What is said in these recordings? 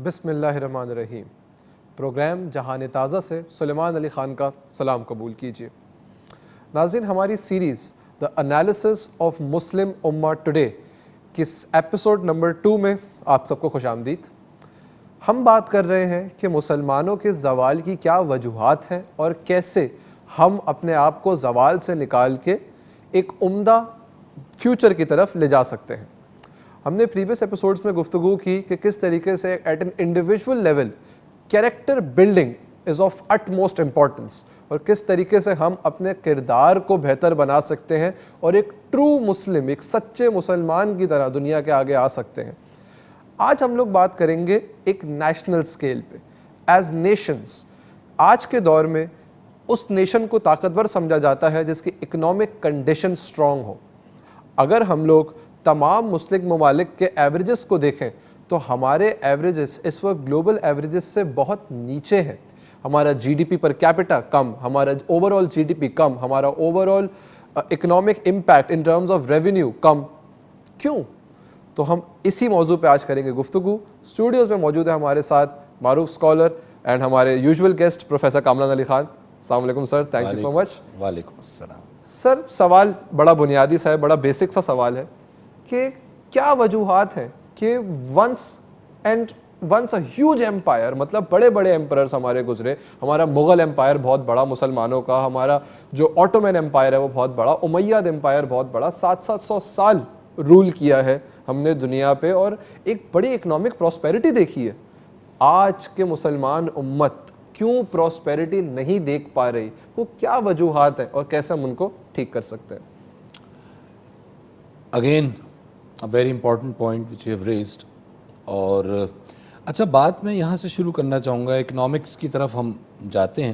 بسم اللہ الرحمن الرحیم. پروگرام جہان تازہ سے سلیمان علی خان کا سلام قبول کیجیے. ناظرین، ہماری series the analysis of Muslim امہ ٹوڈے کس ایپیسوڈ نمبر 2 میں آپ سب کو خوش آمدید. ہم بات کر رہے ہیں کہ مسلمانوں کے زوال کی کیا وجوہات ہیں اور کیسے ہم اپنے آپ کو زوال سے نکال کے ایک عمدہ فیوچر کی طرف لے جا سکتے ہیں. ہم نے پریویس ایپیسوڈز میں گفتگو کی کہ کس طریقے سے at an individual level character building is of utmost importance, اور کس طریقے سے ہم اپنے کردار کو بہتر بنا سکتے ہیں اور ایک ٹرو مسلم، ایک سچے مسلمان کی طرح دنیا کے آگے آ سکتے ہیں. آج ہم لوگ بات کریں گے ایک نیشنل سکیل پہ. ایز نیشنز آج کے دور میں اس نیشن کو طاقتور سمجھا جاتا ہے جس کی اکنامک کنڈیشن سٹرونگ ہو. اگر ہم لوگ تمام مسلم ممالک کے ایوریجز کو دیکھیں تو ہمارے ایوریجز اس وقت گلوبل ایوریجز سے بہت نیچے ہیں. ہمارا G D P per capita کم، ہمارا over all G D P کم، ہمارا overall economic impact in terms of revenue کم. کیوں؟ تو ہم اسی موضوع پہ آج کریں گے گفتگو. اسٹوڈیوز میں موجود ہے ہمارے ساتھ معروف اسکالر اینڈ ہمارے usual guest professor Kamran Ali Khan. السلام علیکم سر، تھینک یو سو مچ. وعلیکم السلام. سر، سوال بڑا بنیادی سا ہے، بڑا بیسک سا سوال ہے کہ کیا وجوہات ہیں کہ ونس اے ہیوج ایمپائر، مطلب بڑے بڑے ایمپررز ہمارے گزرے، ہمارا مغل ایمپائر بہت بڑا مسلمانوں کا، ہمارا جو آٹومین ایمپائر ہے وہ بہت بڑا، امیاد ایمپائر بہت بڑا، 700 سال رول کیا ہے ہم نے دنیا پہ اور ایک بڑی اکنامک پراسپیرٹی دیکھی ہے. آج کے مسلمان امت کیوں پراسپیرٹی نہیں دیکھ پا رہی؟ وہ کیا وجوہات ہیں اور کیسے ہم ان کو ٹھیک کر سکتے ہیں؟ Again a very important point which you have raised. اور اچھا، بات میں یہاں سے شروع کرنا چاہوں گا. اکنامکس کی طرف ہم جاتے ہیں،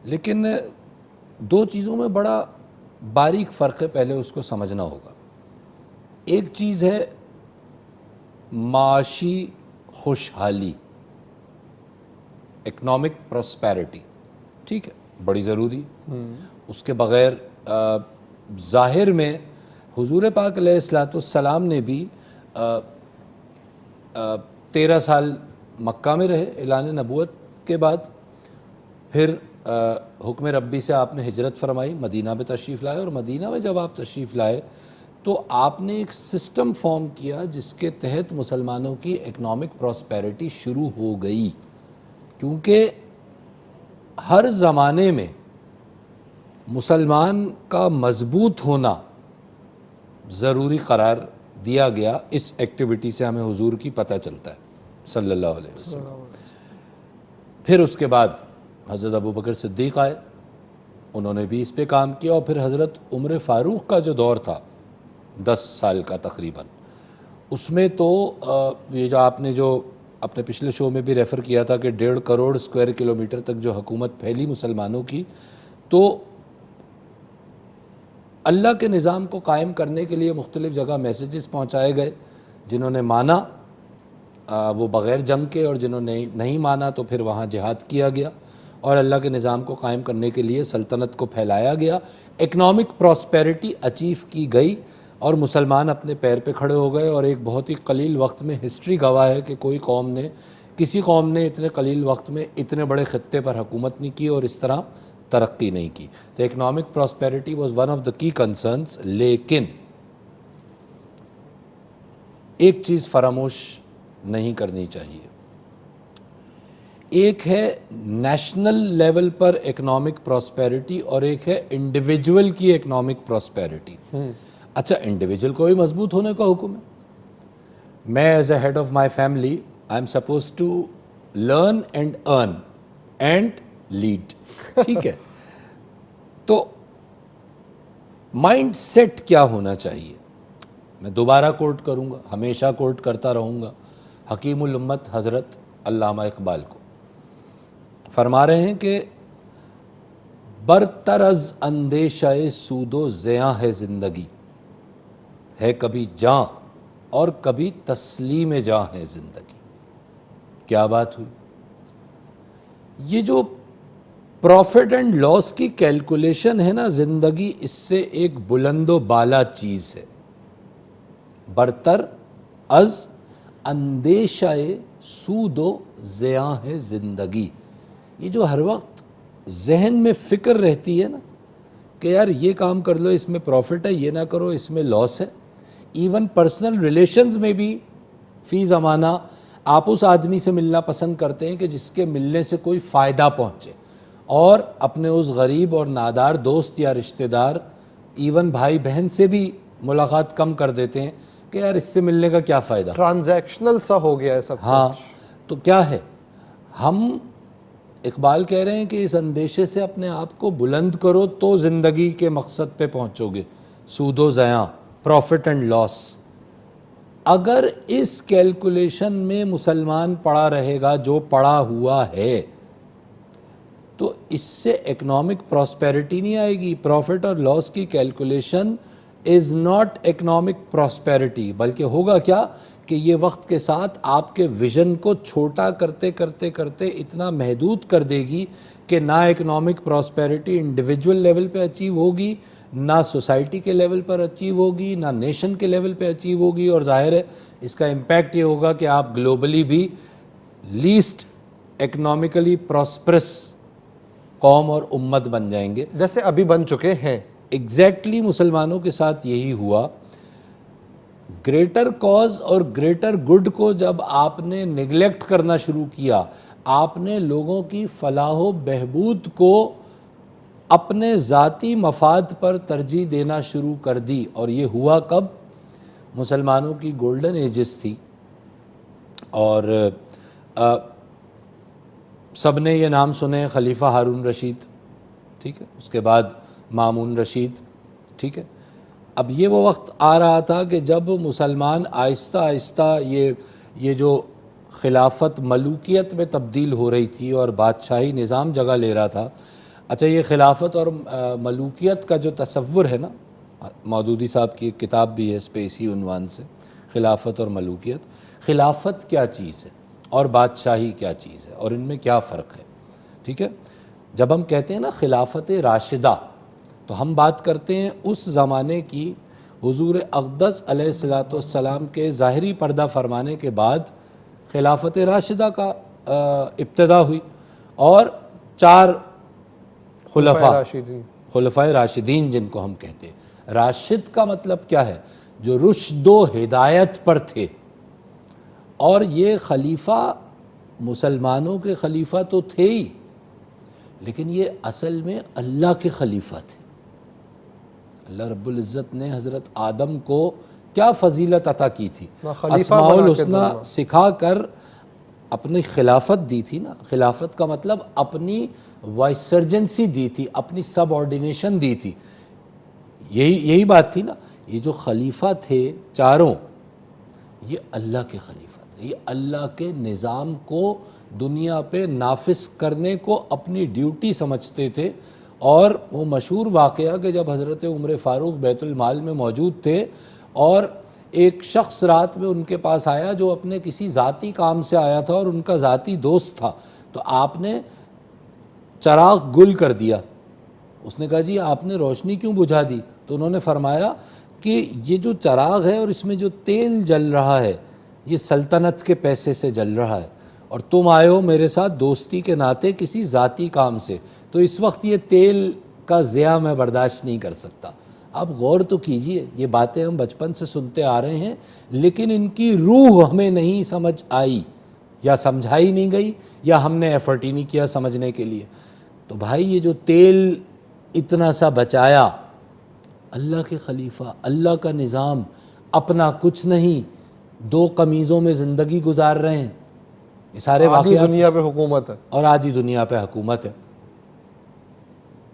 لیکن دو چیزوں میں بڑا باریک فرق ہے، پہلے اس کو سمجھنا ہوگا. ایک چیز ہے معاشی خوشحالی، اکنامک پراسپیرٹی، ٹھیک ہے، بڑی ضروری. اس کے بغیر ظاہر میں حضور پاک علیہ الصلوۃ والسلام نے بھی 13 سال مکہ میں رہے اعلان نبوت کے بعد، پھر حکم ربی سے آپ نے ہجرت فرمائی، مدینہ میں تشریف لائے، اور مدینہ میں جب آپ تشریف لائے تو آپ نے ایک سسٹم فارم کیا جس کے تحت مسلمانوں کی اکنامک پراسپیرٹی شروع ہو گئی. کیونکہ ہر زمانے میں مسلمان کا مضبوط ہونا ضروری قرار دیا گیا. اس ایکٹیویٹی سے ہمیں حضور کی پتہ چلتا ہے صلی اللہ علیہ وسلم. پھر اس کے بعد حضرت ابوبکر صدیق آئے، انہوں نے بھی اس پہ کام کیا، اور پھر حضرت عمر فاروق کا جو دور تھا 10 سال کا تقریباً، اس میں تو یہ جو آپ نے جو اپنے پچھلے شو میں بھی ریفر کیا تھا کہ 1.5 کروڑ اسکوائر کلومیٹر تک جو حکومت پھیلی مسلمانوں کی، تو اللہ کے نظام کو قائم کرنے کے لیے مختلف جگہ میسیجز پہنچائے گئے. جنہوں نے مانا وہ بغیر جنگ کے، اور جنہوں نے نہیں مانا تو پھر وہاں جہاد کیا گیا، اور اللہ کے نظام کو قائم کرنے کے لیے سلطنت کو پھیلایا گیا. اکنامک پراسپیرٹی اچیو کی گئی اور مسلمان اپنے پیر پہ کھڑے ہو گئے. اور ایک بہت ہی قلیل وقت میں ہسٹری گواہ ہے کہ کسی قوم نے اتنے قلیل وقت میں اتنے بڑے خطے پر حکومت نہیں کی اور اس طرح ترقی نہیں کی. تو economic prosperity was one of the کی کنسرنس. لیکن ایک چیز فراموش نہیں کرنی چاہیے، ایک ہے نیشنل لیول پر اکنامک پراسپیرٹی اور ایک ہے انڈیویجول کی اکنامک پراسپیرٹی. اچھا، انڈیویجول کو بھی مضبوط ہونے کا حکم ہے. میں as a head of my family I am suppose to learn and earn and lead. ٹھیک ہے، تو مائنڈ سیٹ کیا ہونا چاہیے؟ میں دوبارہ کوٹ کروں گا، ہمیشہ کوٹ کرتا رہوں گا حکیم الامت حضرت علامہ اقبال کو. فرما رہے ہیں کہ برتر از اندیشہ سود و زیاں ہے زندگی، ہے کبھی جاں اور کبھی تسلیم جاں ہے زندگی. کیا بات ہوئی؟ یہ جو پروفٹ اینڈ لاس کی کیلکولیشن ہے نا، زندگی اس سے ایک بلند و بالا چیز ہے. برتر از اندیشہ سود و زیاں ہے زندگی. یہ جو ہر وقت ذہن میں فکر رہتی ہے نا کہ یار یہ کام کر لو اس میں پروفٹ ہے، یہ نہ کرو اس میں لاس ہے. ایون پرسنل ریلیشنز میں بھی فی زمانہ آپ اس آدمی سے ملنا پسند کرتے ہیں کہ جس کے ملنے سے کوئی فائدہ پہنچے، اور اپنے اس غریب اور نادار دوست یا رشتہ دار ایون بھائی بہن سے بھی ملاقات کم کر دیتے ہیں کہ یار اس سے ملنے کا کیا فائدہ. ٹرانزیکشنل سا ہو گیا ہے سب ہاں، کچھ. تو کیا ہے، ہم اقبال کہہ رہے ہیں کہ اس اندیشے سے اپنے آپ کو بلند کرو تو زندگی کے مقصد پہ پہنچو گے. سود و زیاں، پروفٹ اینڈ لاس. اگر اس کیلکولیشن میں مسلمان پڑا رہے گا جو پڑا ہوا ہے تو اس سے اکنامک پراسپیرٹی نہیں آئے گی. پروفٹ اور لاس کی calculation is not economic prosperity, بلکہ ہوگا کیا کہ یہ وقت کے ساتھ آپ کے ویژن کو چھوٹا کرتے کرتے کرتے اتنا محدود کر دے گی کہ نہ اکنامک پراسپیرٹی انڈیویجول لیول پہ اچیو ہوگی، نہ سوسائٹی کے لیول پر اچیو ہوگی، نہ نیشن کے لیول پہ اچیو ہوگی. اور ظاہر ہے اس کا امپیکٹ یہ ہوگا کہ آپ گلوبلی بھی لیسٹ اکنامکلی پراسپرس قوم اور امت بن جائیں گے، جیسے ابھی بن چکے ہیں. ایگزیکٹلی مسلمانوں کے ساتھ یہی ہوا. گریٹر کاز اور گریٹر گڈ کو جب آپ نے نگلیکٹ کرنا شروع کیا، آپ نے لوگوں کی فلاح و بہبود کو اپنے ذاتی مفاد پر ترجیح دینا شروع کر دی. اور یہ ہوا کب؟ مسلمانوں کی گولڈن ایجز تھی، اور سب نے یہ نام سنے، خلیفہ ہارون رشید، ٹھیک ہے، اس کے بعد مامون رشید، ٹھیک ہے. اب یہ وہ وقت آ رہا تھا کہ جب مسلمان آہستہ آہستہ یہ جو خلافت ملوکیت میں تبدیل ہو رہی تھی اور بادشاہی نظام جگہ لے رہا تھا. اچھا، یہ خلافت اور ملوکیت کا جو تصور ہے نا، مودودی صاحب کی ایک کتاب بھی ہے اس پہ اسی عنوان سے، خلافت اور ملوکیت. خلافت کیا چیز ہے اور بادشاہی کیا چیز ہے اور ان میں کیا فرق ہے، ٹھیک ہے. جب ہم کہتے ہیں نا خلافت راشدہ، تو ہم بات کرتے ہیں اس زمانے کی. حضور اقدس علیہ الصلاۃ والسلام کے ظاہری پردہ فرمانے کے بعد خلافت راشدہ کا ابتدا ہوئی، اور 4 خلفائے راشدین جن کو ہم کہتے ہیں. راشد کا مطلب کیا ہے؟ جو رشد و ہدایت پر تھے. اور یہ خلیفہ مسلمانوں کے خلیفہ تو تھے ہی، لیکن یہ اصل میں اللہ کے خلیفہ تھے. اللہ رب العزت نے حضرت آدم کو کیا فضیلت عطا کی تھی؟ اسماء الحسنی سکھا کر اپنی خلافت دی تھی نا. خلافت کا مطلب اپنی وائسرجنسی دی تھی، اپنی سب آرڈینیشن دی تھی. یہی بات تھی نا. یہ جو خلیفہ تھے 4، یہ اللہ کے خلیفہ تھے. یہ اللہ کے نظام کو دنیا پہ نافذ کرنے کو اپنی ڈیوٹی سمجھتے تھے. اور وہ مشہور واقعہ کہ جب حضرت عمر فاروق بیت المال میں موجود تھے اور ایک شخص رات میں ان کے پاس آیا جو اپنے کسی ذاتی کام سے آیا تھا اور ان کا ذاتی دوست تھا، تو آپ نے چراغ گل کر دیا. اس نے کہا جی آپ نے روشنی کیوں بجھا دی؟ تو انہوں نے فرمایا کہ یہ جو چراغ ہے اور اس میں جو تیل جل رہا ہے یہ سلطنت کے پیسے سے جل رہا ہے، اور تم آئے ہو میرے ساتھ دوستی کے ناطے کسی ذاتی کام سے، تو اس وقت یہ تیل کا ضیاع میں برداشت نہیں کر سکتا. آپ غور تو کیجئے، یہ باتیں ہم بچپن سے سنتے آ رہے ہیں لیکن ان کی روح ہمیں نہیں سمجھ آئی، یا سمجھائی نہیں گئی، یا ہم نے ایفرٹ ہی نہیں کیا سمجھنے کے لیے. تو بھائی یہ جو تیل اتنا سا بچایا، اللہ کے خلیفہ، اللہ کا نظام، اپنا کچھ نہیں، 2 قمیضوں میں زندگی گزار رہے ہیں. یہ سارے آدھی واقعات دنیا پہ حکومت ہے اور آدھی دنیا پہ حکومت ہے.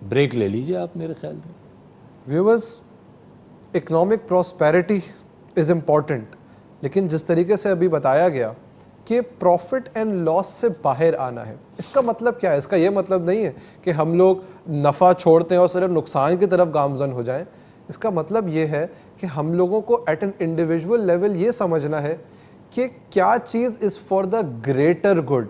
بریک لے لیجئے آپ میرے خیال میں. Viewers, economic prosperity is important, لیکن جس طریقے سے ابھی بتایا گیا کہ پروفٹ اینڈ لاس سے باہر آنا ہے، اس کا مطلب کیا ہے؟ اس کا یہ مطلب نہیں ہے کہ ہم لوگ نفع چھوڑتے ہیں اور صرف نقصان کی طرف گامزن ہو جائیں. اس کا مطلب یہ ہے کہ ہم لوگوں کو ایٹ این انڈیویجول لیول یہ سمجھنا ہے کہ کیا چیز is for the greater good.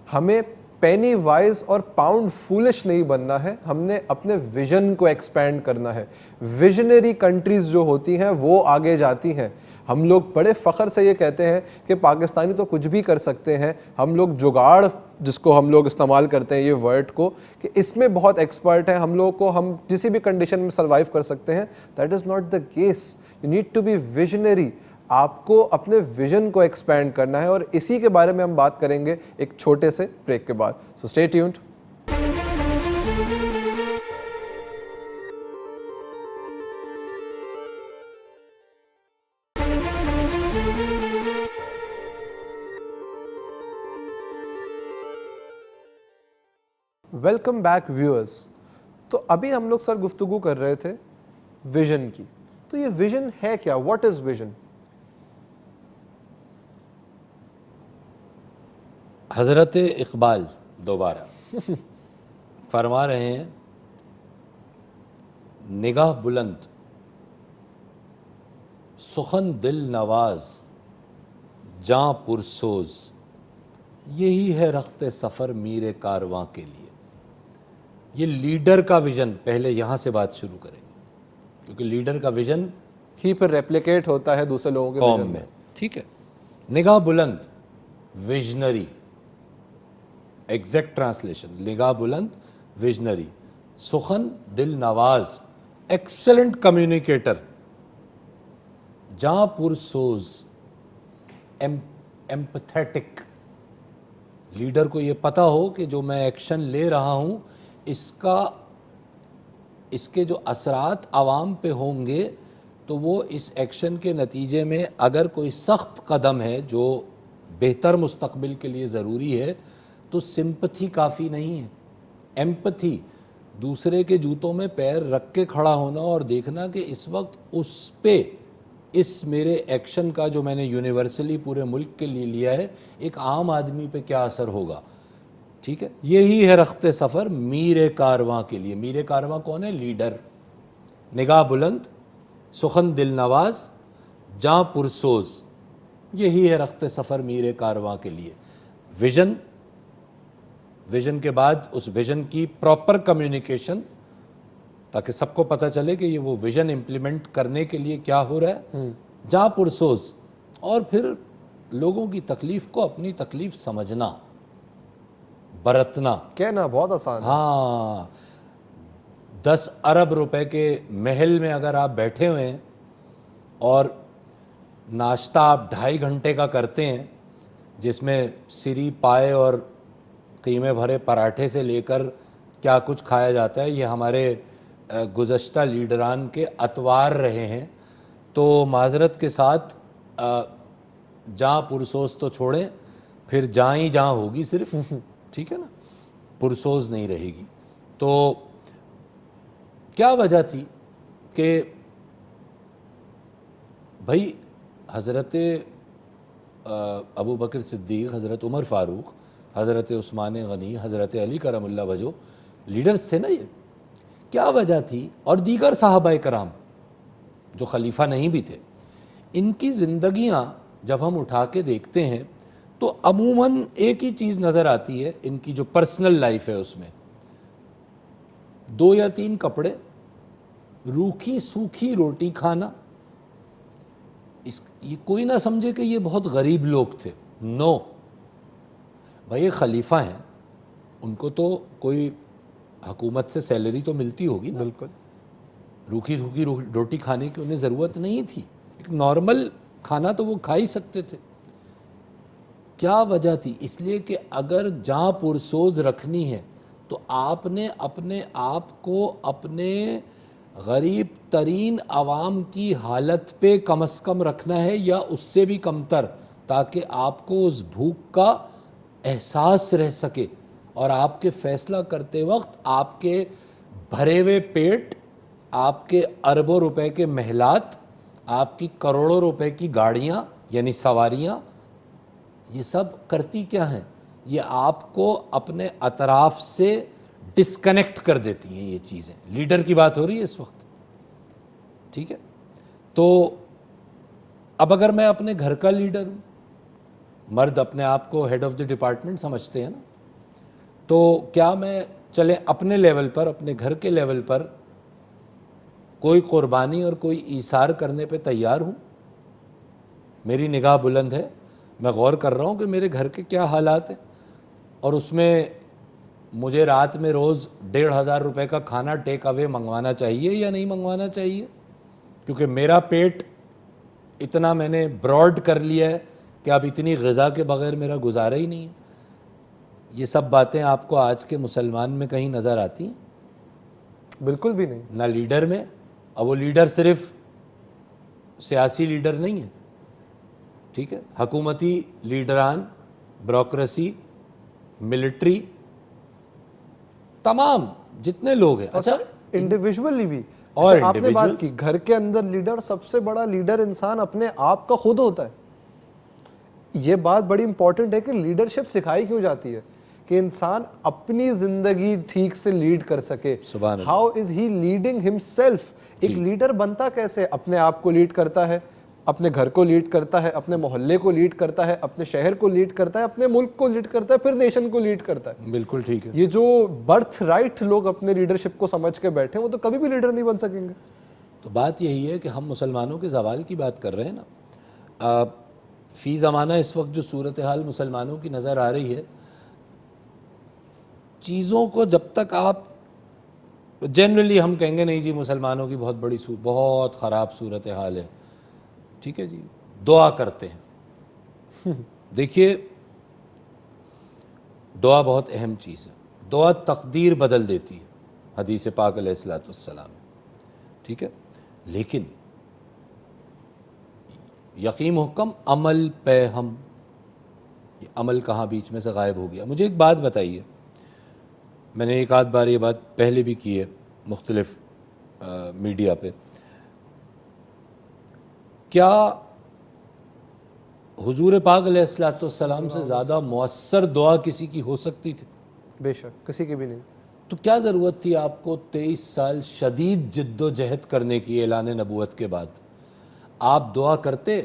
ہمیں پینی وائز اور پاؤنڈ فولش نہیں بننا ہے، ہم نے اپنے ویژن کو ایکسپینڈ کرنا ہے. ویژنری کنٹریز جو ہوتی ہیں وہ آگے جاتی ہیں. ہم لوگ بڑے فخر سے یہ کہتے ہیں کہ پاکستانی تو کچھ بھی کر سکتے ہیں, ہم لوگ جگاڑ جس کو ہم لوگ استعمال کرتے ہیں یہ ورڈ کو, کہ اس میں بہت ایکسپرٹ ہیں, ہم لوگوں کو ہم کسی بھی کنڈیشن میں سروائیو کر سکتے ہیں. That is not the case. You need to be visionary. آپ کو اپنے ویژن کو ایکسپینڈ کرنا ہے, اور اسی کے بارے میں ہم بات کریں گے ایک چھوٹے سے بریک کے بعد. So stay tuned. Welcome back viewers. تو ابھی ہم لوگ سر گفتگو کر رہے تھے ویژن کی. تو یہ ویژن ہے کیا؟ What is vision? حضرت اقبال دوبارہ فرما رہے ہیں, نگاہ بلند سخن دل نواز جاں پرسوز, یہی ہے رخت سفر میر کارواں کے لیے. یہ لیڈر کا ویژن, پہلے یہاں سے بات شروع کریں گے کیونکہ لیڈر کا ویژن ہی پھر ریپلیکیٹ ہوتا ہے دوسرے لوگوں کے قوم ویژن میں. ٹھیک ہے, نگاہ بلند ویژنری, ایگزیکٹ ٹرانسلیشن نگاہ بلند ویژنری, سخن دل نواز ایکسلنٹ کمیونیکیٹر, جاں پرسوز ایمپتھیٹک. لیڈر کو یہ پتہ ہو کہ جو میں ایکشن لے رہا ہوں اس کے جو اثرات عوام پہ ہوں گے, تو وہ اس ایکشن کے نتیجے میں اگر کوئی سخت قدم ہے جو بہتر مستقبل کے لیے ضروری ہے تو سمپتھی کافی نہیں ہے. ایمپتھی, دوسرے کے جوتوں میں پیر رکھ کے کھڑا ہونا اور دیکھنا کہ اس وقت اس پہ, اس میرے ایکشن کا جو میں نے یونیورسلی پورے ملک کے لیے لیا ہے, ایک عام آدمی پہ کیا اثر ہوگا. ٹھیک ہے, یہی ہے رخت سفر میر کارواں کے لیے. میر کارواں کون ہے؟ لیڈر. نگاہ بلند سخن دل نواز جاں پرسوز, یہی ہے رخت سفر میر کارواں کے لیے. ویژن, ویژن کے بعد اس ویژن کی پراپر کمیونیکیشن, تاکہ سب کو پتہ چلے کہ یہ وہ ویژن امپلیمنٹ کرنے کے لیے کیا ہو رہا ہے. جاں پرسوز, اور پھر لوگوں کی تکلیف کو اپنی تکلیف سمجھنا, برتنا. کہنا بہت آسان ہے. ہاں, 10 ارب روپے کے محل میں اگر آپ بیٹھے ہوئے ہیں اور ناشتہ آپ 2.5 گھنٹے کا کرتے ہیں, جس میں سری پائے اور قیمے بھرے پراٹھے سے لے کر کیا کچھ کھایا جاتا ہے, یہ ہمارے گزشتہ لیڈران کے اطوار رہے ہیں, تو معذرت کے ساتھ جاں پرسوز تو چھوڑیں, پھر جاں ہی جاں ہوگی صرف. ٹھیک ہے نا, پرسوز نہیں رہے گی. تو کیا وجہ تھی کہ بھائی حضرت ابو بکر صدیق, حضرت عمر فاروق, حضرت عثمان غنی, حضرت علی کرم اللہ وجہ لیڈرز تھے نا یہ, کیا وجہ تھی؟ اور دیگر صحابہ کرام جو خلیفہ نہیں بھی تھے, ان کی زندگیاں جب ہم اٹھا کے دیکھتے ہیں تو عموماً ایک ہی چیز نظر آتی ہے ان کی جو پرسنل لائف ہے اس میں, 2 یا 3 کپڑے, روکھی سوکھی روٹی کھانا. یہ کوئی نہ سمجھے کہ یہ بہت غریب لوگ تھے. نو بھائی, یہ خلیفہ ہیں, ان کو تو کوئی حکومت سے سیلری تو ملتی ہوگی نا. بالکل. روکھی سوکھی روٹی کھانے کی انہیں ضرورت نہیں تھی, ایک نارمل کھانا تو وہ کھا ہی سکتے تھے. کیا وجہ تھی؟ اس لیے کہ اگر جاں پرسوز رکھنی ہے تو آپ نے اپنے آپ کو اپنے غریب ترین عوام کی حالت پہ کم از کم رکھنا ہے, یا اس سے بھی کم تر, تاکہ آپ کو اس بھوک کا احساس رہ سکے, اور آپ کے فیصلہ کرتے وقت آپ کے بھرے ہوئے پیٹ, آپ کے اربوں روپے کے محلات, آپ کی کروڑوں روپے کی گاڑیاں یعنی سواریاں, یہ سب کرتی کیا ہیں؟ یہ آپ کو اپنے اطراف سے ڈسکنیکٹ کر دیتی ہیں یہ چیزیں. لیڈر کی بات ہو رہی ہے اس وقت. ٹھیک ہے, تو اب اگر میں اپنے گھر کا لیڈر ہوں, مرد اپنے آپ کو ہیڈ آف دی ڈپارٹمنٹ سمجھتے ہیں نا, تو کیا میں چلیں اپنے لیول پر, اپنے گھر کے لیول پر کوئی قربانی اور کوئی ایثار کرنے پہ تیار ہوں؟ میری نگاہ بلند ہے، میں غور کر رہا ہوں کہ میرے گھر کے کیا حالات ہیں، اور اس میں مجھے رات میں روز 1,500 روپے کا کھانا ٹیک اوے منگوانا چاہیے یا نہیں منگوانا چاہیے، کیونکہ میرا پیٹ اتنا میں نے براڈ کر لیا ہے کہ اب اتنی غذا کے بغیر میرا گزارا ہی نہیں ہے۔ یہ سب باتیں آپ کو آج کے مسلمان میں کہیں نظر آتی ہیں؟ بالکل بھی نہیں۔ نہ لیڈر میں، اور وہ لیڈر صرف سیاسی لیڈر نہیں ہے، ٹھیک ہے، حکومتی لیڈران، بیوروکریسی، ملٹری، تمام جتنے لوگ ہیں۔ اچھا، انڈیویجولی بھی، اور آپ نے بات individuals- کی گھر کے اندر لیڈر، سب سے بڑا لیڈر انسان اپنے آپ کا خود ہوتا ہے۔ یہ بات بڑی امپورٹنٹ ہے کہ لیڈرشپ سکھائی کیوں جاتی ہے، کہ انسان اپنی زندگی ٹھیک سے لیڈ کر سکے۔ سبحان اللہ۔ How is he leading himself? ایک لیڈر بنتا کیسے؟ اپنے آپ کو لیڈ کرتا ہے، اپنے گھر کو لیڈ کرتا ہے، اپنے محلے کو لیڈ کرتا ہے، اپنے شہر کو لیڈ کرتا ہے، اپنے ملک کو لیڈ کرتا ہے، پھر نیشن کو لیڈ کرتا ہے۔ بالکل ٹھیک ہے۔ یہ جو برتھ رائٹ لوگ اپنے لیڈرشپ کو سمجھ کے بیٹھے وہ تو کبھی بھی لیڈر نہیں بن سکیں گے۔ تو بات یہی ہے کہ ہم مسلمانوں کے زوال کی بات کر رہے ہیں نا، فی زمانہ اس وقت جو صورتحال مسلمانوں کی نظر آ رہی ہے، چیزوں کو جب تک آپ جنرلی ہم کہیں گے نہیں جی مسلمانوں کی بہت خراب صورتحال ہے، ٹھیک ہے جی، دعا کرتے ہیں۔ دیکھیے، دعا بہت اہم چیز ہے، دعا تقدیر بدل دیتی ہے، حدیث پاک علیہ الصلوۃ والسلام، ٹھیک ہے، لیکن یقین حکم عمل پہ ہم، یہ عمل کہاں بیچ میں سے غائب ہو گیا۔ مجھے ایک بات بتائیے، میں نے ایک آدھ بار یہ بات پہلے بھی کی ہے مختلف میڈیا پہ، کیا حضور پاک علیہ الصلوۃ والسلام سے زیادہ مؤثر دعا کسی کی ہو سکتی تھی؟ بے شک کسی کی بھی نہیں۔ تو کیا ضرورت تھی آپ کو 23 سال شدید جد و جہد کرنے کی اعلان نبوت کے بعد؟ آپ دعا کرتے،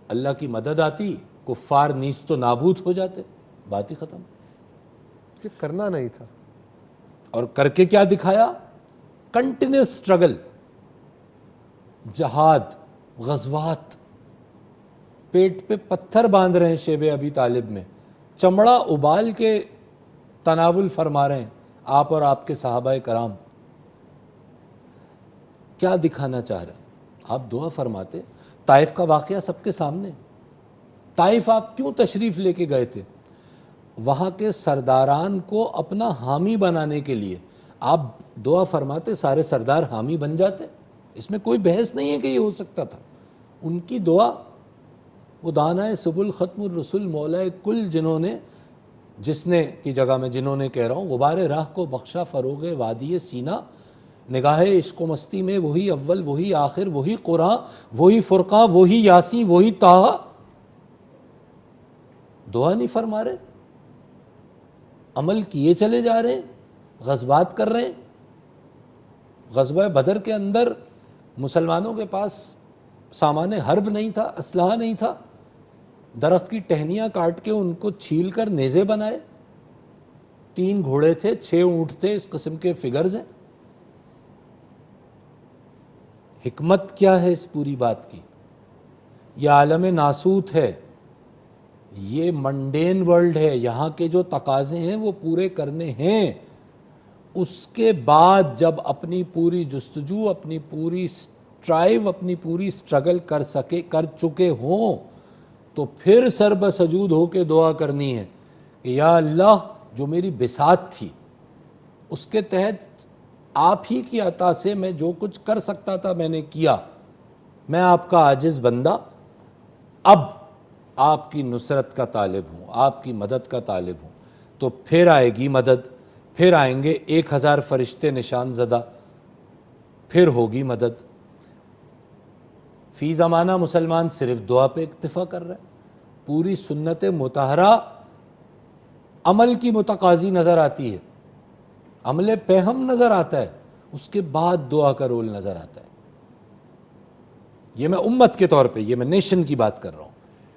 اللہ کی مدد آتی، کفار نیست و نابود ہو جاتے، بات ہی ختم۔ کہ کرنا نہیں تھا۔ اور کر کے کیا دکھایا؟ کنٹینیوس سٹرگل، جہاد، غزوات، پیٹ پہ پتھر باندھ رہے ہیں شیب ابی طالب میں، چمڑا ابال کے تناول فرما رہے ہیں آپ اور آپ کے صحابہ کرام۔ کیا دکھانا چاہ رہے ہیں؟ آپ دعا فرماتے۔ طائف کا واقعہ سب کے سامنے، طائف آپ کیوں تشریف لے کے گئے تھے؟ وہاں کے سرداران کو اپنا حامی بنانے کے لیے آپ دعا فرماتے، سارے سردار حامی بن جاتے، اس میں کوئی بحث نہیں ہے کہ یہ ہو سکتا تھا۔ ان کی دعا، وہ دانائے سبل ختم الرسل مولائے کل، جس نے کی جگہ میں جنہوں نے کہہ رہا ہوں، غبار راہ کو بخشا فروغ وادی سینہ، نگاہ عشق و مستی میں وہی اول وہی آخر وہی قرآن وہی فرقان وہی یاسین وہی طٰہٰ۔ دعا نہیں فرما رہے، عمل کیے چلے جا رہے ہیں، غزوات کر رہے ہیں۔ غزوہ بدر کے اندر مسلمانوں کے پاس سامان حرب نہیں تھا، اسلحہ نہیں تھا، درخت کی ٹہنیاں کاٹ کے ان کو چھیل کر نیزے بنائے، 3 گھوڑے تھے، 6 اونٹ تھے، اس قسم کے فگرز ہیں۔ حکمت کیا ہے اس پوری بات کی؟ یہ عالم ناسوت ہے، یہ منڈین ورلڈ ہے، یہاں کے جو تقاضے ہیں وہ پورے کرنے ہیں۔ اس کے بعد جب اپنی پوری جستجو، اپنی پوری سٹرائیو، اپنی پوری سٹرگل کر چکے ہوں، تو پھر سر بسجود ہو کے دعا کرنی ہے کہ یا اللہ، جو میری بساط تھی اس کے تحت آپ ہی کی عطا سے میں جو کچھ کر سکتا تھا میں نے کیا، میں آپ کا عاجز بندہ اب آپ کی نصرت کا طالب ہوں، آپ کی مدد کا طالب ہوں۔ تو پھر آئے گی مدد، پھر آئیں گے 1000 فرشتے نشان زدہ، پھر ہوگی مدد۔ فی زمانہ مسلمان صرف دعا پہ اکتفا کر رہے ہیں، پوری سنت مطہرہ عمل کی متقاضی نظر آتی ہے، عمل پہم نظر آتا ہے، اس کے بعد دعا کا رول نظر آتا ہے۔ یہ میں امت کے طور پہ، یہ میں نیشن کی بات کر رہا ہوں۔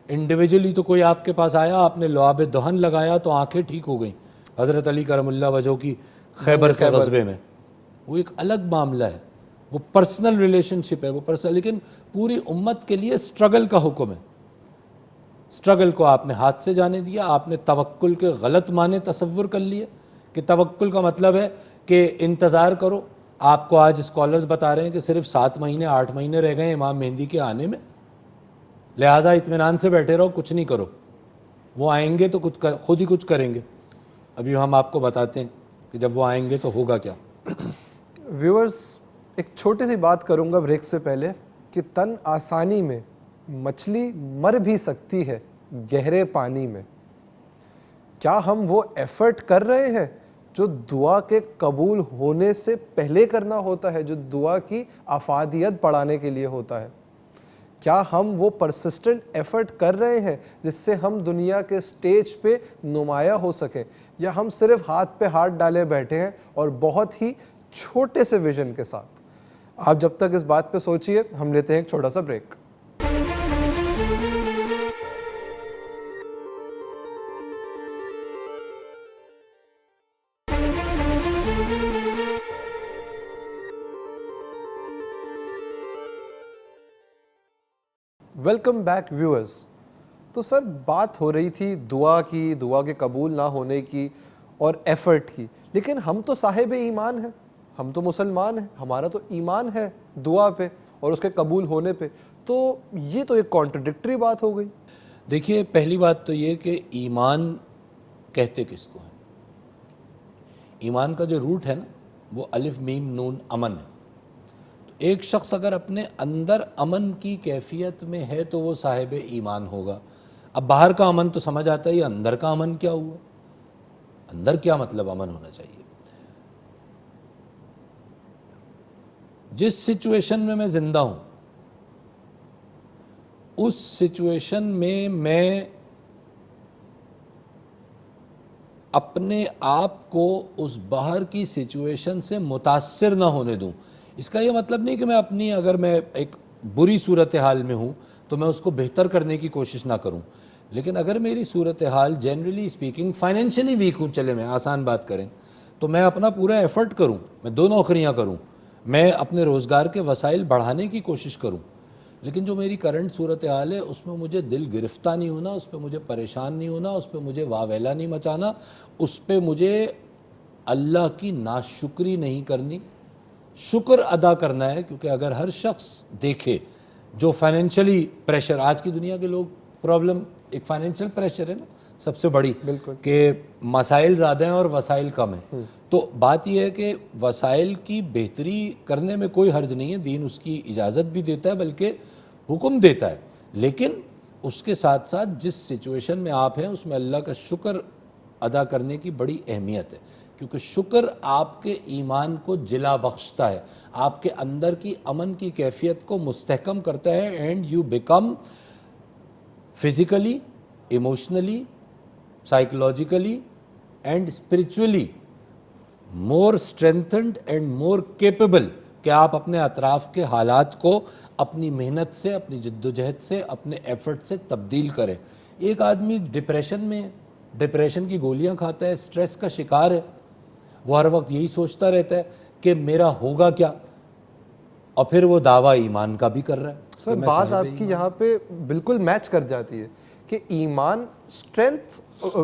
انڈیویجولی تو کوئی آپ کے پاس آیا، آپ نے لعاب دہن لگایا تو آنکھیں ٹھیک ہو گئیں، حضرت علی کرم اللہ وجہہ کی خیبر کے غزوے میں، وہ ایک الگ معاملہ ہے، وہ پرسنل ریلیشن شپ ہے، وہ پرسنل، لیکن پوری امت کے لیے سٹرگل کا حکم ہے۔ اسٹرگل کو آپ نے ہاتھ سے جانے دیا, آپ نے توکل کے غلط معنی تصور کر لیے کہ توکل کا مطلب ہے کہ انتظار کرو. آپ کو آج اسکالرز بتا رہے ہیں کہ صرف 7 مہینے 8 مہینے رہ گئے ہیں امام مہدی کے آنے میں, لہٰذا اطمینان سے بیٹھے رہو, کچھ نہیں کرو, وہ آئیں گے تو خود ہی کچھ کریں گے. ابھی ہم آپ کو بتاتے ہیں کہ جب وہ آئیں گے تو ہوگا کیا. ویورز, ایک چھوٹی سی بات کروں گا بریک سے پہلے کہ تن آسانی میں مچھلی مر بھی سکتی ہے گہرے پانی میں. کیا ہم وہ ایفرٹ کر رہے ہیں جو دعا کے قبول ہونے سے پہلے کرنا ہوتا ہے, جو دعا کی افادیت بڑھانے کے لیے ہوتا ہے؟ کیا ہم وہ پرسسٹنٹ ایفرٹ کر رہے ہیں جس سے ہم دنیا کے سٹیج پہ نمایاں ہو سکیں, یا ہم صرف ہاتھ پہ ہاتھ ڈالے بیٹھے ہیں اور بہت ہی چھوٹے سے ویژن کے ساتھ؟ آپ جب تک اس بات پہ سوچئے, ہم لیتے ہیں ایک چھوٹا سا بریک. Welcome back viewers. تو سر بات ہو رہی تھی دعا کی, دعا کے قبول نہ ہونے کی اور ایفرٹ کی, لیکن ہم تو صاحب ایمان ہیں, ہم تو مسلمان ہیں, ہمارا تو ایمان ہے دعا پہ اور اس کے قبول ہونے پہ. تو یہ تو ایک کانٹرڈکٹری بات ہو گئی. دیکھیے, پہلی بات تو یہ کہ ایمان کہتے کس کو ہیں. ایمان کا جو روٹ ہے نا وہ الف میم نون امن ہے. ایک شخص اگر اپنے اندر امن کی کیفیت میں ہے تو وہ صاحب ایمان ہوگا. اب باہر کا امن تو سمجھ آتا ہے, یہ اندر کا امن کیا ہوا, اندر کیا مطلب امن ہونا چاہیے. جس سچویشن میں میں زندہ ہوں اس سچویشن میں اپنے آپ کو اس باہر کی سچویشن سے متاثر نہ ہونے دوں. اس کا یہ مطلب نہیں کہ اگر میں ایک بری صورتحال میں ہوں تو میں اس کو بہتر کرنے کی کوشش نہ کروں, لیکن اگر میری صورتحال جنرلی اسپیکنگ فائنینشلی ویک ہوں, چلے میں آسان بات کریں, تو میں اپنا پورا ایفرٹ کروں, میں 2 نوکریاں کروں, میں اپنے روزگار کے وسائل بڑھانے کی کوشش کروں, لیکن جو میری کرنٹ صورتحال ہے اس میں مجھے دل گرفتہ نہیں ہونا, اس پہ مجھے پریشان نہیں ہونا, اس پہ مجھے واویلا نہیں مچانا, اس پہ مجھے اللہ کی ناشکری نہیں کرنی, شکر ادا کرنا ہے. کیونکہ اگر ہر شخص دیکھے جو فائنینشلی پریشر, آج کی دنیا کے لوگ پرابلم ایک فائنینشیل پریشر ہے نا سب سے بڑی, کہ مسائل زیادہ ہیں اور وسائل کم ہیں. تو بات یہ ہے کہ وسائل کی بہتری کرنے میں کوئی حرج نہیں ہے, دین اس کی اجازت بھی دیتا ہے بلکہ حکم دیتا ہے, لیکن اس کے ساتھ ساتھ جس سچویشن میں آپ ہیں اس میں اللہ کا شکر ادا کرنے کی بڑی اہمیت ہے. کیونکہ شکر آپ کے ایمان کو جلا بخشتا ہے, آپ کے اندر کی امن کی کیفیت کو مستحکم کرتا ہے, and you become physically, emotionally, psychologically and spiritually more strengthened and more capable, کہ آپ اپنے اطراف کے حالات کو اپنی محنت سے, اپنی جد و جہد سے, اپنے ایفرٹ سے تبدیل کریں. ایک آدمی ڈپریشن میں, ڈپریشن کی گولیاں کھاتا ہے, اسٹریس کا شکار ہے, وہ ہر وقت یہی سوچتا رہتا ہے کہ میرا ہوگا کیا, اور پھر وہ دعویٰ ایمان کا بھی کر رہا ہے. سر بات آپ کی یہاں پہ بالکل میچ کر جاتی ہے کہ ایمان اسٹرینتھ,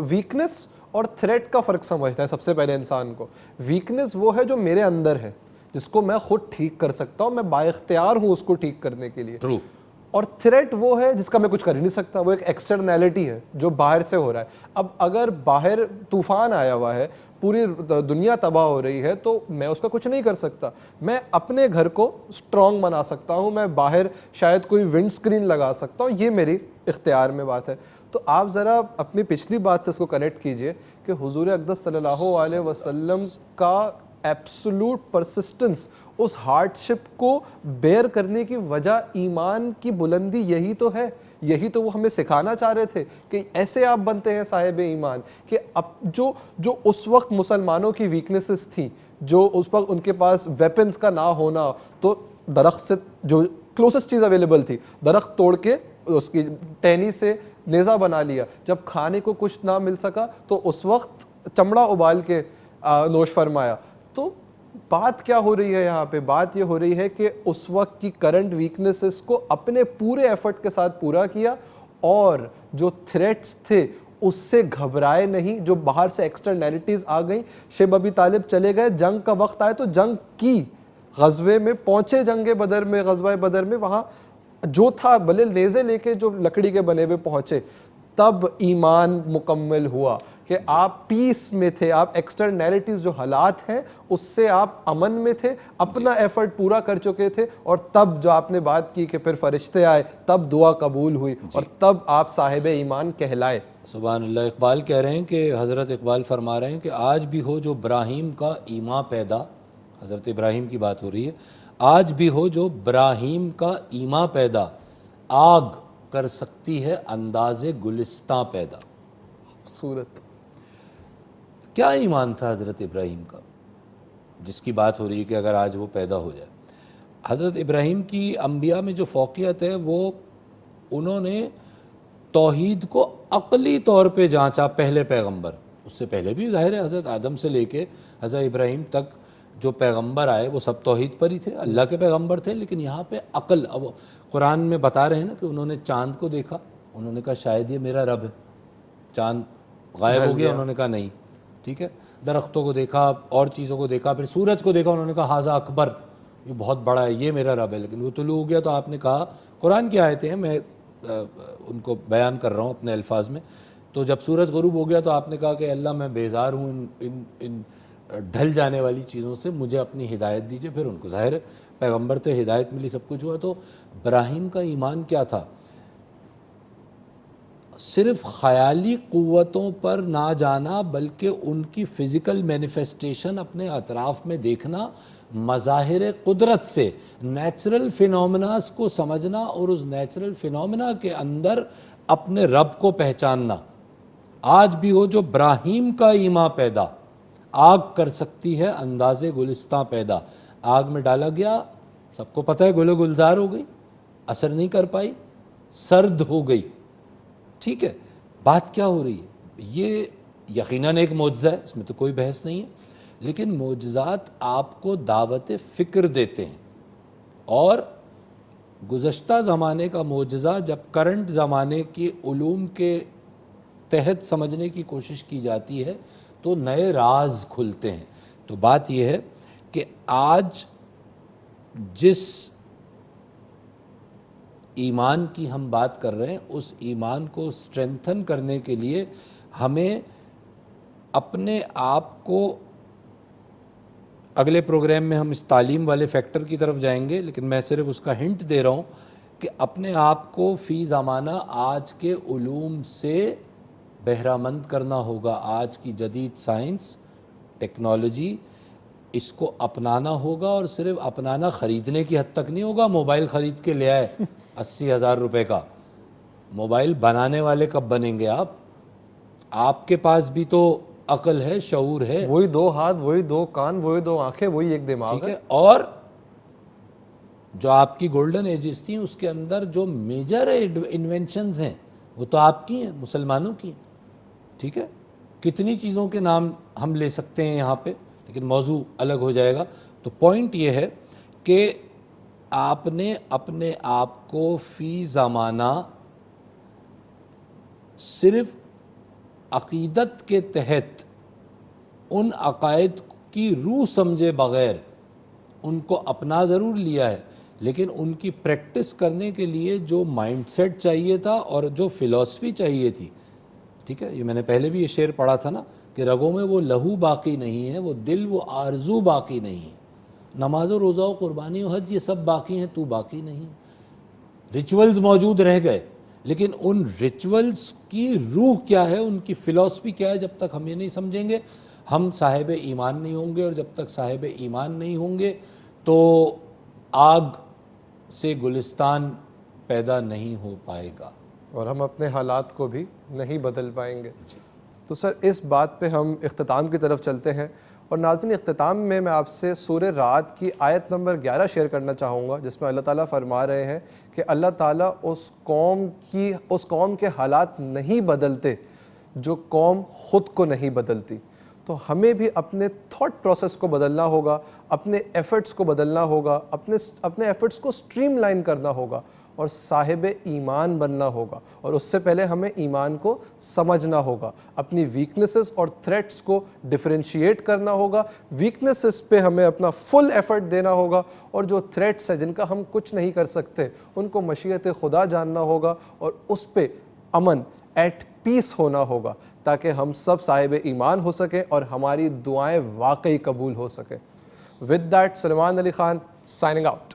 ویکنس اور تھریٹ کا فرق سمجھتا ہے. سب سے پہلے انسان کو ویکنس وہ ہے جو میرے اندر ہے, جس کو میں خود ٹھیک کر سکتا ہوں, میں بااختیار ہوں اس کو ٹھیک کرنے کے لیے. ٹرو. اور تھریٹ وہ ہے جس کا میں کچھ کر ہی نہیں سکتا, وہ ایک ایکسٹرنیلٹی ہے جو باہر سے ہو رہا ہے. اب اگر باہر طوفان آیا ہوا ہے, پوری دنیا تباہ ہو رہی ہے, تو میں اس کا کچھ نہیں کر سکتا. میں اپنے گھر کو اسٹرانگ بنا سکتا ہوں, میں باہر شاید کوئی ونڈ اسکرین لگا سکتا ہوں, یہ میری اختیار میں بات ہے. تو آپ ذرا اپنی پچھلی بات سے اس کو کنیکٹ کیجئے کہ حضور اقدس صلی اللہ علیہ وسلم کا ایبسولوٹ پرسسٹنس, اس ہارڈ شپ کو بیئر کرنے کی وجہ ایمان کی بلندی یہی تو ہے. یہی تو وہ ہمیں سکھانا چاہ رہے تھے کہ ایسے آپ بنتے ہیں صاحب ایمان. کہ اب جو اس وقت مسلمانوں کی ویکنیسز تھیں, جو اس وقت ان کے پاس ویپنز کا نہ ہونا, تو درخت سے جو کلوزسٹ چیز اویلیبل تھی, درخت توڑ کے اس کی ٹہنی سے نیزہ بنا لیا. جب کھانے کو کچھ نہ مل سکا تو اس وقت چمڑا ابال کے نوش فرمایا. تو بات کیا ہو رہی ہے یہاں پہ؟ بات یہ ہو رہی ہے کہ اس وقت کی کرنٹ ویکنیسز کو اپنے پورے ایفرٹ کے ساتھ پورا کیا, اور جو تھریٹس تھے اس سے گھبرائے نہیں, جو باہر سے ایکسٹرنیلٹیز آ گئیں. شیب ابی طالب چلے گئے, جنگ کا وقت آئے تو جنگ کی, غزوے میں پہنچے, جنگ بدر میں, غزوہ بدر میں, وہاں جو تھا بھلے نیزے لے کے جو لکڑی کے بنے ہوئے پہنچے, تب ایمان مکمل ہوا کہ آپ پیس میں تھے, آپ ایکسٹرنیلٹیز جو حالات ہیں اس سے آپ امن میں تھے, اپنا ایفرٹ پورا کر چکے تھے, اور تب جو آپ نے بات کی کہ پھر فرشتے آئے, تب دعا قبول ہوئی, اور تب آپ صاحب ایمان کہلائے. سبحان اللہ. اقبال کہہ رہے ہیں کہ حضرت اقبال فرما رہے ہیں کہ آج بھی ہو جو ابراہیم کا ایمان پیدا, حضرت ابراہیم کی بات ہو رہی ہے, آج بھی ہو جو ابراہیم کا ایمان پیدا, آگ کر سکتی ہے انداز گلستاں پیدا. صورت کیا ایمان تھا حضرت ابراہیم کا جس کی بات ہو رہی ہے کہ اگر آج وہ پیدا ہو جائے. حضرت ابراہیم کی انبیاء میں جو فوقیت ہے وہ انہوں نے توحید کو عقلی طور پہ جانچا. پہلے پیغمبر, اس سے پہلے بھی ظاہر ہے حضرت آدم سے لے کے حضرت ابراہیم تک جو پیغمبر آئے وہ سب توحید پر ہی تھے, اللہ کے پیغمبر تھے, لیکن یہاں پہ عقل. اب قرآن میں بتا رہے ہیں نا کہ انہوں نے چاند کو دیکھا, انہوں نے کہا شاید یہ میرا رب ہے. چاند غائب ہو گیا, انہوں نے کہا نہیں, ٹھیک ہے. درختوں کو دیکھا, اور چیزوں کو دیکھا, پھر سورج کو دیکھا, انہوں نے کہا ہاذا اکبر, یہ بہت بڑا ہے, یہ میرا رب ہے. لیکن وہ طلوع ہو گیا تو آپ نے کہا, قرآن کی آیتیں ہیں, میں ان کو بیان کر رہا ہوں اپنے الفاظ میں, تو جب سورج غروب ہو گیا تو آپ نے کہا کہ اللہ میں بیزار ہوں ان ڈھل جانے والی چیزوں سے, مجھے اپنی ہدایت دیجیے. پھر ان کو ظاہر ہے پیغمبر تھے, ہدایت ملی, سب کچھ ہوا. تو ابراہیم کا ایمان کیا تھا؟ صرف خیالی قوتوں پر نہ جانا, بلکہ ان کی فزیکل مینیفیسٹیشن اپنے اطراف میں دیکھنا, مظاہر قدرت سے نیچرل فینومناز کو سمجھنا, اور اس نیچرل فینومنا کے اندر اپنے رب کو پہچاننا. آج بھی ہو جو ابراہیم کا ایمان پیدا, آگ کر سکتی ہے انداز گلستاں پیدا. آگ میں ڈالا گیا, سب کو پتہ ہے گل و گلزار ہو گئی, اثر نہیں کر پائی, سرد ہو گئی. ٹھیک ہے, بات کیا ہو رہی ہے؟ یہ یقیناً ایک معجزہ ہے, اس میں تو کوئی بحث نہیں ہے, لیکن معجزات آپ کو دعوت فکر دیتے ہیں. اور گزشتہ زمانے کا معجزہ جب کرنٹ زمانے کی علوم کے تحت سمجھنے کی کوشش کی جاتی ہے تو نئے راز کھلتے ہیں. تو بات یہ ہے کہ آج جس ایمان کی ہم بات کر رہے ہیں, اس ایمان کو سٹرینتھن کرنے کے لیے ہمیں اپنے آپ کو, اگلے پروگرام میں ہم اس تعلیم والے فیکٹر کی طرف جائیں گے, لیکن میں صرف اس کا ہنٹ دے رہا ہوں کہ اپنے آپ کو فی زمانہ آج کے علوم سے بہرہ مند کرنا ہوگا. آج کی جدید سائنس, ٹیکنالوجی, اس کو اپنانا ہوگا, اور صرف اپنانا خریدنے کی حد تک نہیں ہوگا. موبائل خرید کے لے آئے 80,000 روپے کا, موبائل بنانے والے کب بنیں گے آپ؟ آپ کے پاس بھی تو عقل ہے, شعور ہے, وہی 2 ہاتھ, وہی 2 کان, وہی 2 آنکھیں, وہی ایک دماغ ٹھیک ہے. ہے. اور جو آپ کی گولڈن ایجز تھیں اس کے اندر جو میجر انوینشنز ہیں وہ تو آپ کی ہیں, مسلمانوں کی ہیں. ٹھیک ہے, کتنی چیزوں کے نام ہم لے سکتے ہیں یہاں پہ, لیکن موضوع الگ ہو جائے گا. تو پوائنٹ یہ ہے کہ آپ نے اپنے آپ کو فی زمانہ صرف عقیدت کے تحت ان عقائد کی روح سمجھے بغیر ان کو اپنا ضرور لیا ہے, لیکن ان کی پریکٹس کرنے کے لیے جو مائنڈ سیٹ چاہیے تھا اور جو فلسفی چاہیے تھی, ٹھیک ہے, یہ میں نے پہلے بھی یہ شعر پڑھا تھا نا کہ رگوں میں وہ لہو باقی نہیں ہے, وہ دل وہ آرزو باقی نہیں ہے, نماز و روزہ و قربانی و حج یہ سب باقی ہیں, تو باقی نہیں. ریچولز موجود رہ گئے, لیکن ان ریچولز کی روح کیا ہے, ان کی فلسفی کیا ہے, جب تک ہم یہ نہیں سمجھیں گے ہم صاحب ایمان نہیں ہوں گے. اور جب تک صاحب ایمان نہیں ہوں گے تو آگ سے گلستان پیدا نہیں ہو پائے گا, اور ہم اپنے حالات کو بھی نہیں بدل پائیں گے. تو سر اس بات پہ ہم اختتام کی طرف چلتے ہیں, اور ناظرین اختتام میں آپ سے سورہ رعد کی آیت نمبر 11 شیئر کرنا چاہوں گا, جس میں اللہ تعالیٰ فرما رہے ہیں کہ اللہ تعالیٰ اس قوم کے حالات نہیں بدلتے جو قوم خود کو نہیں بدلتی. تو ہمیں بھی اپنے تھاٹ پروسیس کو بدلنا ہوگا, اپنے ایفرٹس کو بدلنا ہوگا, اپنے ایفرٹس کو سٹریم لائن کرنا ہوگا, اور صاحب ایمان بننا ہوگا، اور اس سے پہلے ہمیں ایمان کو سمجھنا ہوگا، اپنی ویکنسز اور تھریٹس کو ڈفرینشیٹ کرنا ہوگا، ویکنسز پہ ہمیں اپنا فل ایفرٹ دینا ہوگا، اور جو تھریٹس ہیں جن کا ہم کچھ نہیں کر سکتے ان کو مشیت خدا جاننا ہوگا اور اس پہ امن ایٹ پیس ہونا ہوگا، تاکہ ہم سب صاحب ایمان ہو سکیں اور ہماری دعائیں واقعی قبول ہو سکیں۔ With that, Sulaiman Ali Khan signing out.